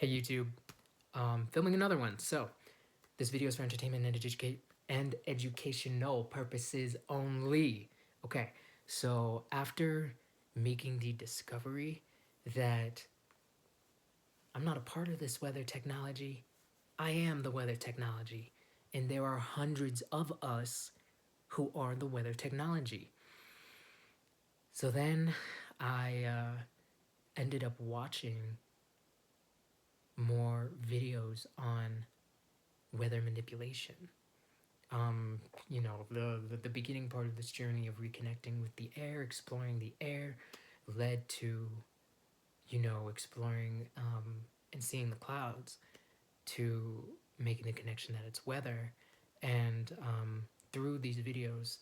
Hey YouTube, filming another one. So, this video is for entertainment and educational purposes only. Okay, so after making the discovery that I'm not a part of this weather technology, I am the weather technology, and there are hundreds of us who are the weather technology. So then I ended up watching more videos on weather manipulation. You know, the beginning part of this journey of reconnecting with the air, exploring the air, led to, exploring and seeing the clouds, to making the connection that it's weather. And through these videos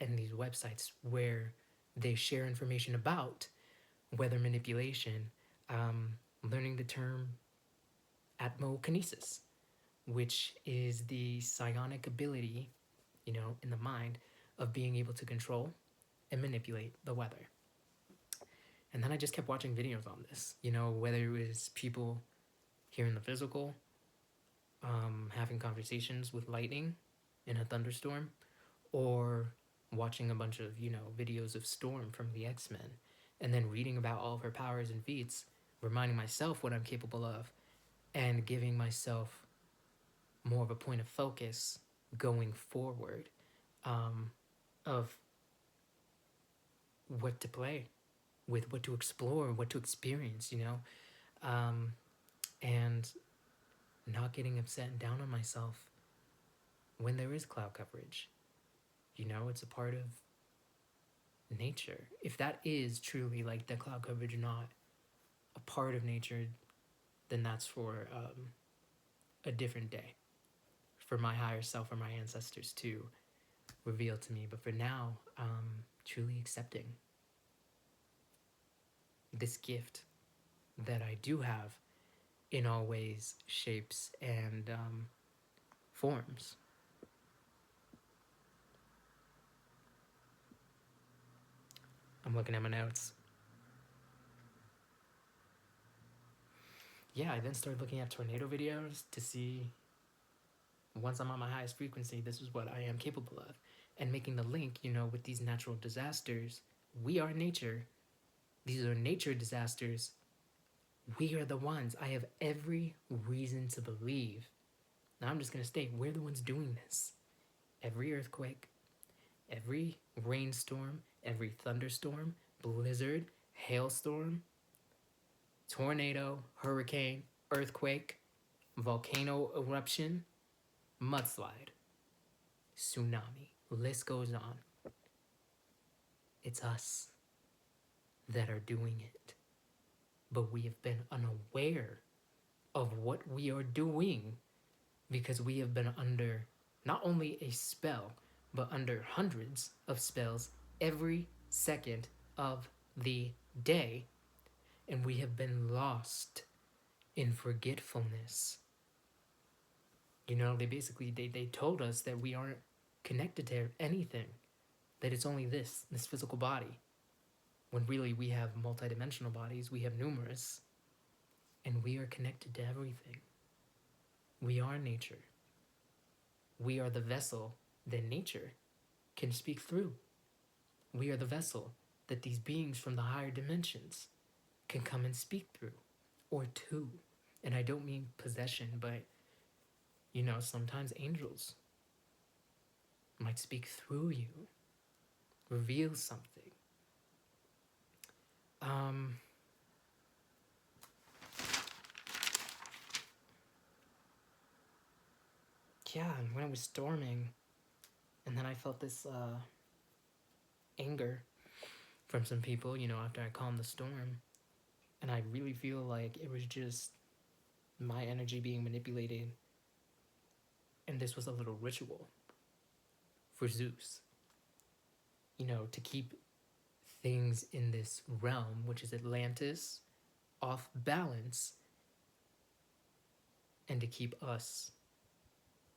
and these websites where they share information about weather manipulation, um, learning the term Atmokinesis, which is the psionic ability, in the mind of being able to control and manipulate the weather. And then I just kept watching videos on this, whether it was people here in the physical, having conversations with lightning in a thunderstorm, or watching a bunch of, videos of Storm from the X-Men, and then reading about all of her powers and feats, reminding myself what I'm capable of, and giving myself more of a point of focus going forward, of what to play with, what to explore, what to experience, um, and not getting upset and down on myself when there is cloud coverage. It's a part of nature. If that is truly like the cloud coverage not a part of nature, then that's for a different day, for my higher self or my ancestors to reveal to me. But for now, truly accepting this gift that I do have in all ways, shapes, and forms. I'm looking at my notes. Yeah, I then started looking at tornado videos to see, once I'm on my highest frequency, this is what I am capable of. And making the link, with these natural disasters, we are nature. These are nature disasters. We are the ones. I have every reason to believe. Now I'm just going to state, we're the ones doing this. Every earthquake, every rainstorm, every thunderstorm, blizzard, hailstorm, tornado, hurricane, earthquake, volcano eruption, mudslide, tsunami. List goes on. It's us that are doing it. But we have been unaware of what we are doing because we have been under not only a spell, but under hundreds of spells every second of the day. And we have been lost in forgetfulness. They told us that we aren't connected to anything, that it's only this physical body, when really we have multidimensional bodies, we have numerous, and we are connected to everything. We are nature. We are the vessel that nature can speak through. We are the vessel that these beings from the higher dimensions can come and speak through, or to. And I don't mean possession, but, sometimes angels might speak through you, reveal something. Yeah, and when it was storming, and then I felt this anger from some people, after I calmed the storm. And I really feel like it was just my energy being manipulated. And this was a little ritual for Zeus, to keep things in this realm, which is Atlantis, off balance, and to keep us,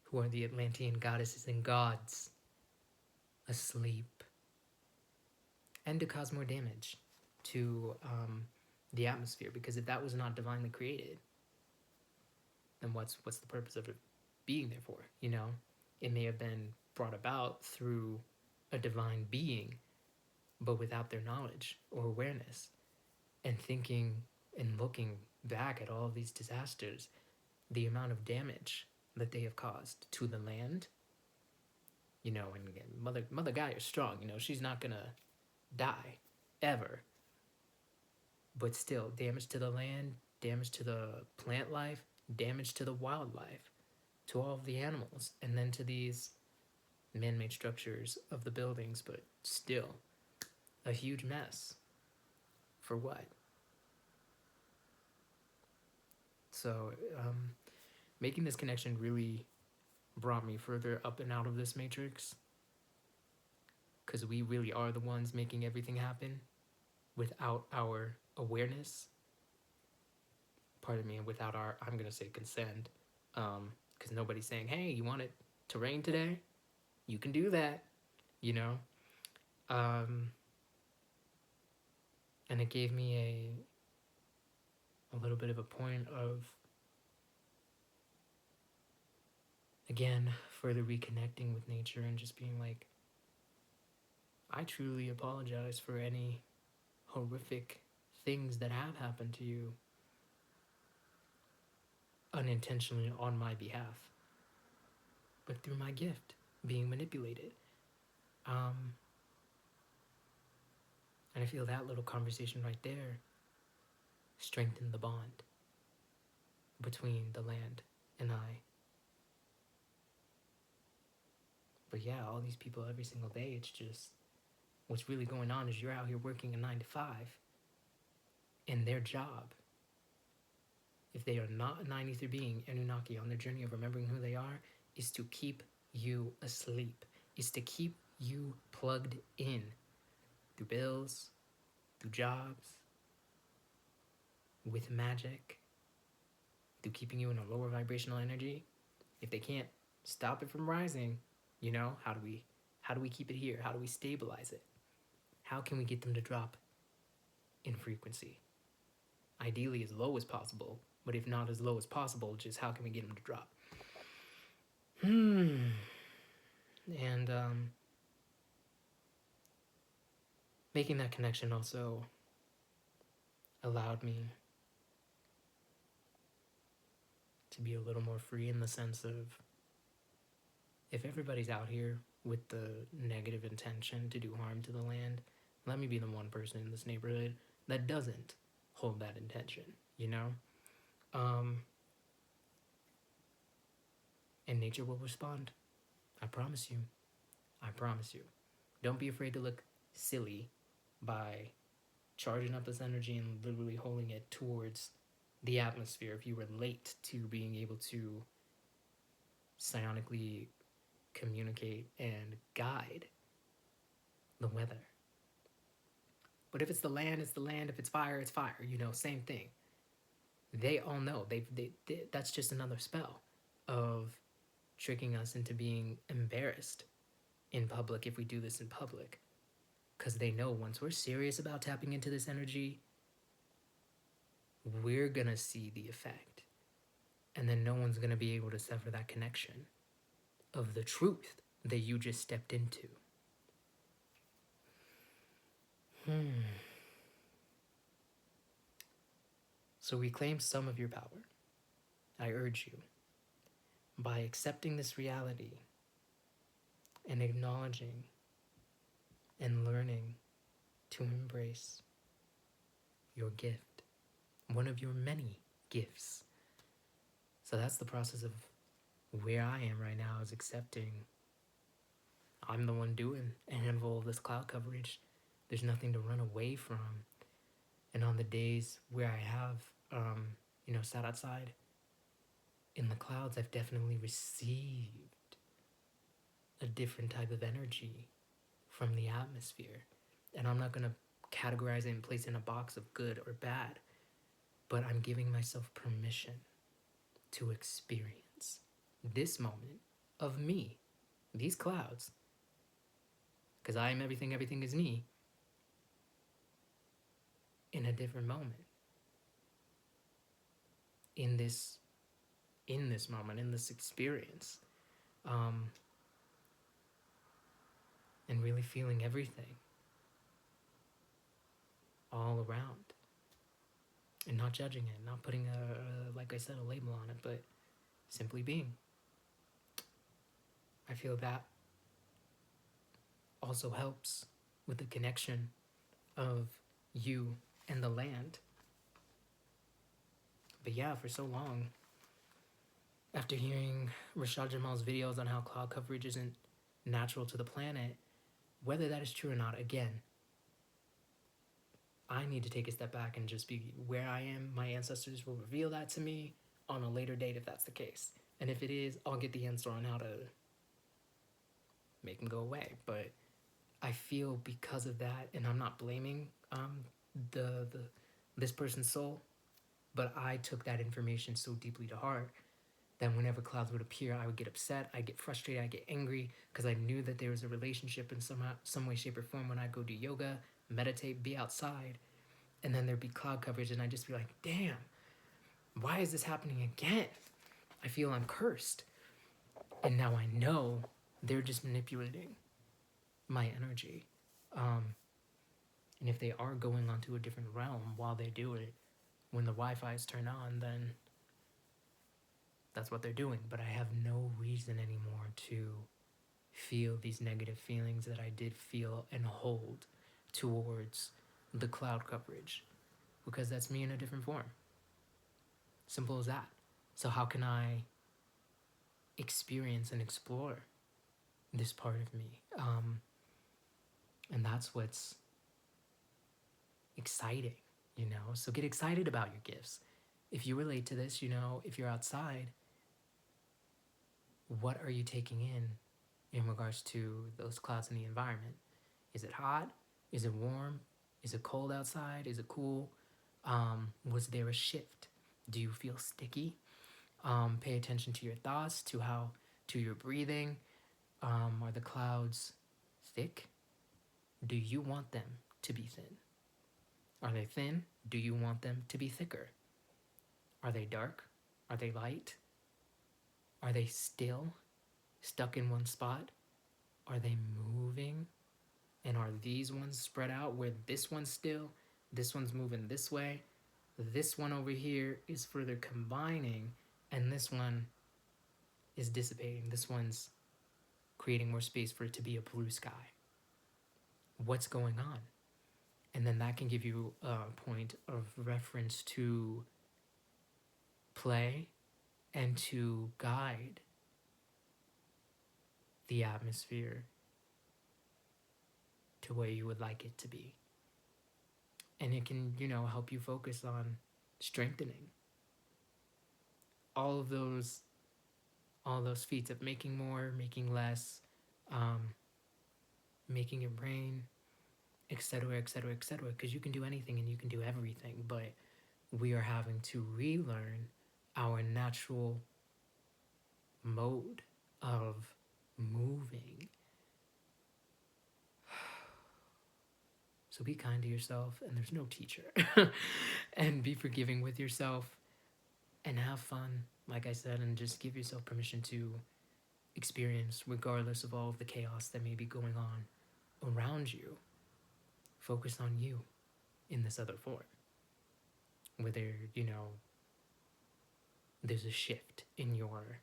who are the Atlantean goddesses and gods, asleep, and to cause more damage, to the atmosphere, because if that was not divinely created, then what's the purpose of it being there for? It may have been brought about through a divine being, but without their knowledge or awareness. And thinking and looking back at all of these disasters, the amount of damage that they have caused to the land, and again, Mother Gaia is strong, she's not gonna die ever. But still, damage to the land, damage to the plant life, damage to the wildlife, to all of the animals, and then to these man-made structures of the buildings, but still a huge mess. For what? So making this connection really brought me further up and out of this matrix, because we really are the ones making everything happen without our awareness. Pardon me, without our, I'm going to say consent, because nobody's saying, hey, you want it to rain today? You can do that, and it gave me a little bit of a point of, again, further reconnecting with nature and just being like, I truly apologize for any horrific things that have happened to you unintentionally on my behalf, but through my gift being manipulated. And I feel that little conversation right there strengthened the bond between the land and I. But yeah, all these people every single day, it's just, what's really going on is you're out here working a 9-to-5, and their job, if they are not a 9 ether being, Anunnaki, on their journey of remembering who they are, is to keep you asleep, is to keep you plugged in through bills, through jobs, with magic, through keeping you in a lower vibrational energy. If they can't stop it from rising, how do we keep it here? How do we stabilize it? How can we get them to drop in frequency? Ideally as low as possible, but if not as low as possible, just how can we get them to drop? And making that connection also allowed me to be a little more free, in the sense of, if everybody's out here with the negative intention to do harm to the land, let me be the one person in this neighborhood that doesn't hold that intention, and nature will respond. I promise you. I promise you. Don't be afraid to look silly by charging up this energy and literally holding it towards the atmosphere if you relate to being able to psionically communicate and guide the weather. But if it's the land, it's the land. If it's fire, it's fire. Same thing. They all know. They that's just another spell of tricking us into being embarrassed in public if we do this in public. Because they know once we're serious about tapping into this energy, we're going to see the effect. And then no one's going to be able to sever that connection of the truth that you just stepped into. So reclaim some of your power. I urge you, by accepting this reality and acknowledging and learning to embrace your gift, one of your many gifts. So that's the process of where I am right now, is accepting I'm the one doing a handful of this cloud coverage. There's nothing to run away from. And on the days where I have, sat outside in the clouds, I've definitely received a different type of energy from the atmosphere. And I'm not going to categorize it and place it in a box of good or bad, but I'm giving myself permission to experience this moment of me, these clouds, because I am everything, everything is me, in a different moment, in this moment, in this experience, um, and really feeling everything all around, and not judging it, not putting like I said, a label on it, but simply being. I feel that also helps with the connection of you and the land. But yeah, for so long, after hearing Rashad Jamal's videos on how cloud coverage isn't natural to the planet, whether that is true or not, again, I need to take a step back and just be where I am. My ancestors will reveal that to me on a later date if that's the case. And if it is, I'll get the answer on how to make them go away. But I feel because of that, and I'm not blaming the this person's soul, but I took that information so deeply to heart that whenever clouds would appear, I would get upset, I get frustrated, I get angry because I knew that there was a relationship in some way, shape, or form when I go do yoga, meditate, be outside, and then there'd be cloud coverage, and I'd just be like, damn, why is this happening again? I feel I'm cursed. And now I know they're just manipulating my energy. And if they are going onto a different realm while they do it, when the Wi-Fi is turned on, then that's what they're doing. But I have no reason anymore to feel these negative feelings that I did feel and hold towards the cloud coverage, because that's me in a different form. Simple as that. So how can I experience and explore this part of me? And that's what's exciting, So get excited about your gifts. If you relate to this, if you're outside, what are you taking in regards to those clouds in the environment? Is it hot? Is it warm? Is it cold outside? Is it cool? Was there a shift? Do you feel sticky? Pay attention to your thoughts, to your breathing. Are the clouds thick? Do you want them to be thin? Are they thin? Do you want them to be thicker? Are they dark? Are they light? Are they still, stuck in one spot? Are they moving? And are these ones spread out where this one's still, this one's moving this way, this one over here is further combining, and this one is dissipating. This one's creating more space for it to be a blue sky. What's going on? And then that can give you a point of reference to play and to guide the atmosphere to where you would like it to be. And it can, help you focus on strengthening all those feats of making more, making less, making it rain, etc., etc., etc. Because you can do anything and you can do everything, but we are having to relearn our natural mode of moving. So be kind to yourself, and there's no teacher. And be forgiving with yourself, and have fun, like I said, and just give yourself permission to experience, regardless of all of the chaos that may be going on around you. Focus on you in this other form. Whether, there's a shift in your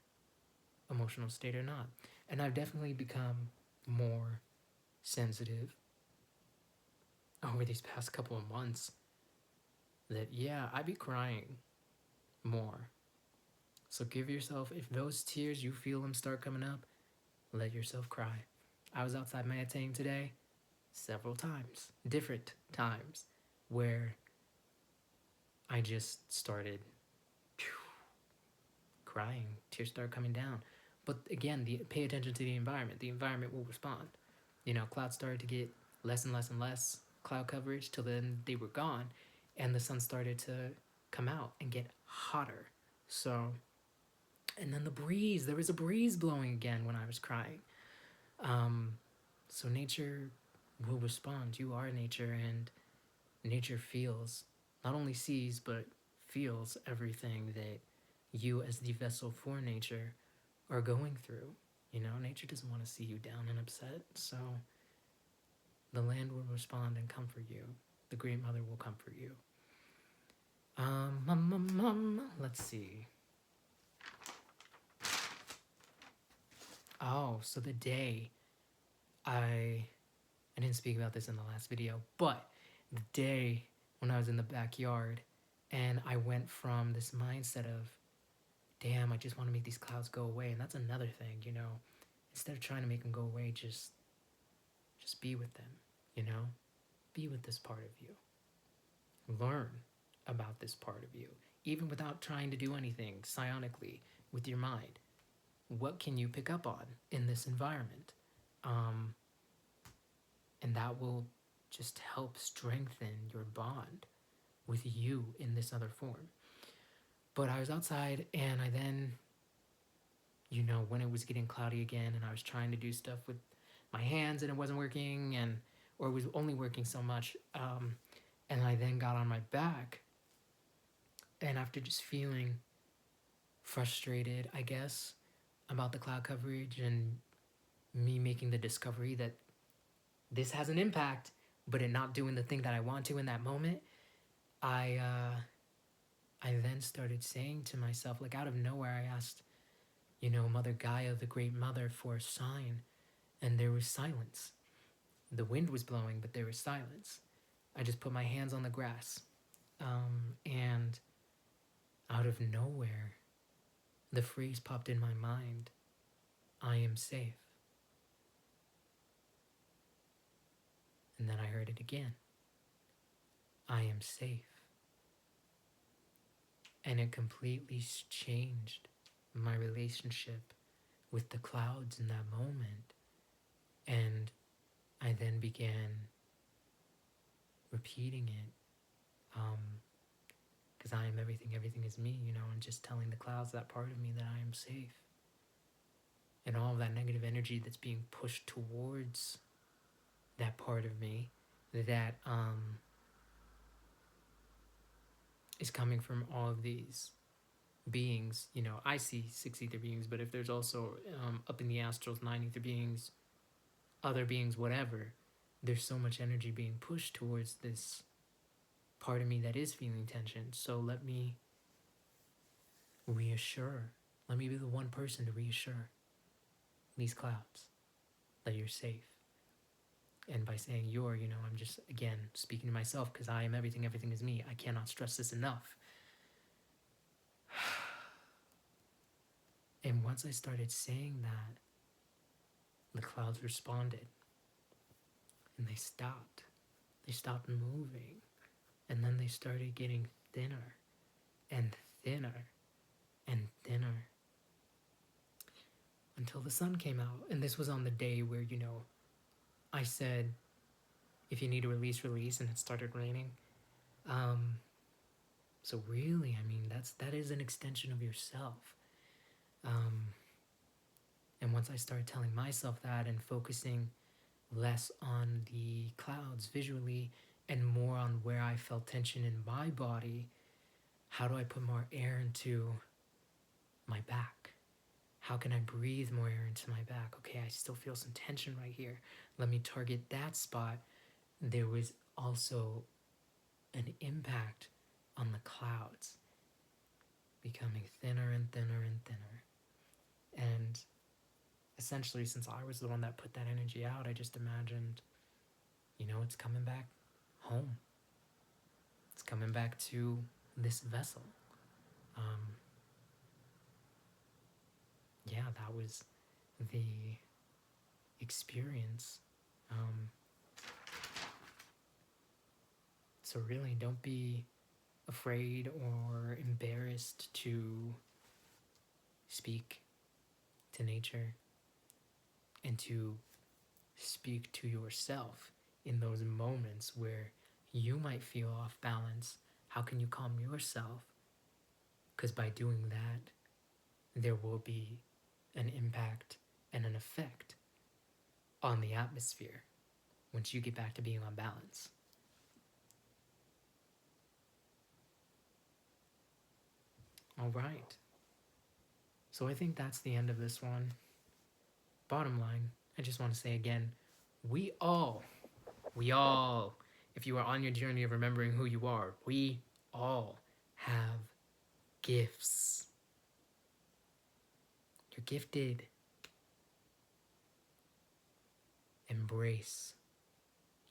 emotional state or not. And I've definitely become more sensitive over these past couple of months that, I be crying more. So give yourself, if those tears, you feel them start coming up, let yourself cry. I was outside meditating today several times, different times, where I just started crying. Tears start coming down. But again, pay attention to the environment. The environment will respond. Clouds started to get less and less and less cloud coverage till then they were gone, and the sun started to come out and get hotter. So, and then there was a breeze blowing again when I was crying. So nature will respond. You are nature, and nature feels, not only sees, but feels everything that you, as the vessel for nature, are going through. You know, nature doesn't want to see you down and upset, so the land will respond and comfort you. The Great Mother will comfort you. Let's see. Oh, so the day I didn't speak about this in the last video, but the day when I was in the backyard and I went from this mindset of, damn, I just want to make these clouds go away. And that's another thing, you know, instead of trying to make them go away, just be with them, you know, be with this part of you. Learn about this part of you, even without trying to do anything psionically with your mind. What can you pick up on in this environment? And that will just help strengthen your bond with you in this other form. But I was outside and I then, you know, when it was getting cloudy again and I was trying to do stuff with my hands and it wasn't working, or it was only working so much, and I then got on my back, and after just feeling frustrated, I guess, about the cloud coverage and me making the discovery that this has an impact, but it not doing the thing that I want to in that moment, I then started saying to myself, like out of nowhere, I asked, you know, Mother Gaia, the Great Mother, for a sign, and there was silence. The wind was blowing, but there was silence. I just put my hands on the grass, and out of nowhere, the phrase popped in my mind, I am safe. And then I heard it again, I am safe. And it completely changed my relationship with the clouds in that moment. And I then began repeating it, because I am everything, everything is me, you know, and just telling the clouds, that part of me, that I am safe. And all of that negative energy that's being pushed towards that part of me that is coming from all of these beings. You know, I see 6 ether beings, but if there's also up in the astrals 9 ether beings, other beings, whatever, there's so much energy being pushed towards this part of me that is feeling tension. So let me reassure, let me be the one person to reassure these clouds that you're safe. And by saying you're, you know, I'm just, again, speaking to myself, because I am everything, everything is me. I cannot stress this enough. And once I started saying that, the clouds responded. And they stopped. They stopped moving. And then they started getting thinner and thinner and thinner until the sun came out. And this was on the day where, you know, I said, if you need to release, release, and it started raining. So really, I mean, that is an extension of yourself. And once I started telling myself that and focusing less on the clouds visually and more on where I felt tension in my body, how do I put more air into my back? How can I breathe more air into my back? Okay, I still feel some tension right here. Let me target that spot. There was also an impact on the clouds becoming thinner and thinner and thinner. And essentially, since I was the one that put that energy out, I just imagined, you know, it's coming back home. It's coming back to this vessel. Yeah, that was the experience. So really, don't be afraid or embarrassed to speak to nature and to speak to yourself in those moments where you might feel off balance. How can you calm yourself? Because by doing that, there will be an impact and an effect on the atmosphere once you get back to being on balance. All right. So I think that's the end of this one. Bottom line, I just want to say again, we all, if you are on your journey of remembering who you are, we all have gifts. You're gifted. Embrace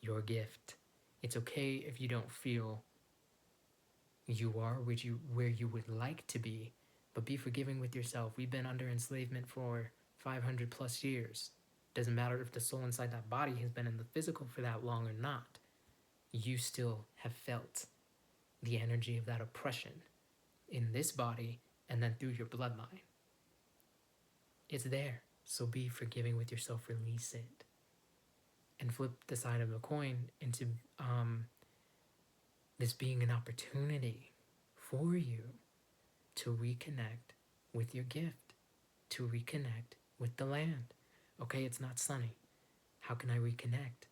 your gift. It's okay if you don't feel you are where you would like to be, but be forgiving with yourself. We've been under enslavement for 500 plus years. Doesn't matter if the soul inside that body has been in the physical for that long or not. You still have felt the energy of that oppression in this body and then through your bloodline. It's there. So be forgiving with yourself. Release it. And flip the side of the coin into this being an opportunity for you to reconnect with your gift, to reconnect with the land. Okay, it's not sunny. How can I reconnect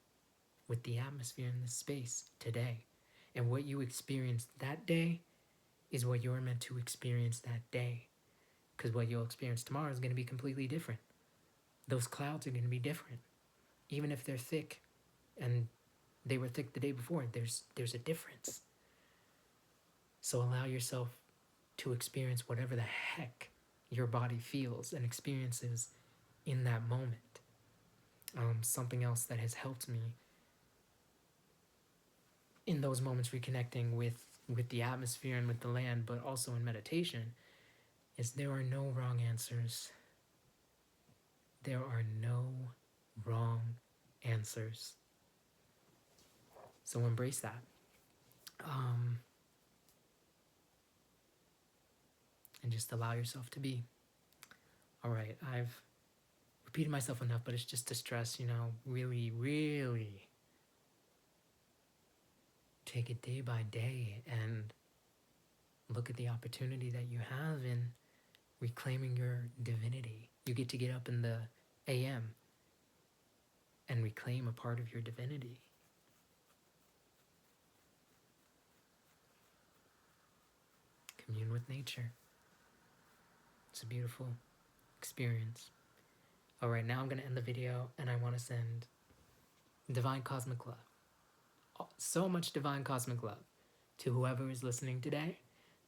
with the atmosphere in this space today? And what you experienced that day is what you're meant to experience that day. Because what you'll experience tomorrow is going to be completely different. Those clouds are going to be different. Even if they're thick and they were thick the day before, there's a difference. So allow yourself to experience whatever the heck your body feels and experiences in that moment. Something else that has helped me in those moments reconnecting with the atmosphere and with the land, but also in meditation, is there are no wrong answers. There are no wrong answers. So embrace that. And just allow yourself to be. All right, I've repeated myself enough, but it's just to stress, really, really take it day by day and look at the opportunity that you have in reclaiming your divinity. You get to get up in the AM and reclaim a part of your divinity. Commune with nature. It's a beautiful experience. All right, now I'm going to end the video, and I want to send divine cosmic love. So much divine cosmic love to whoever is listening today.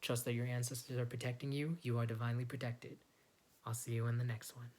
Trust that your ancestors are protecting you. You are divinely protected. I'll see you in the next one.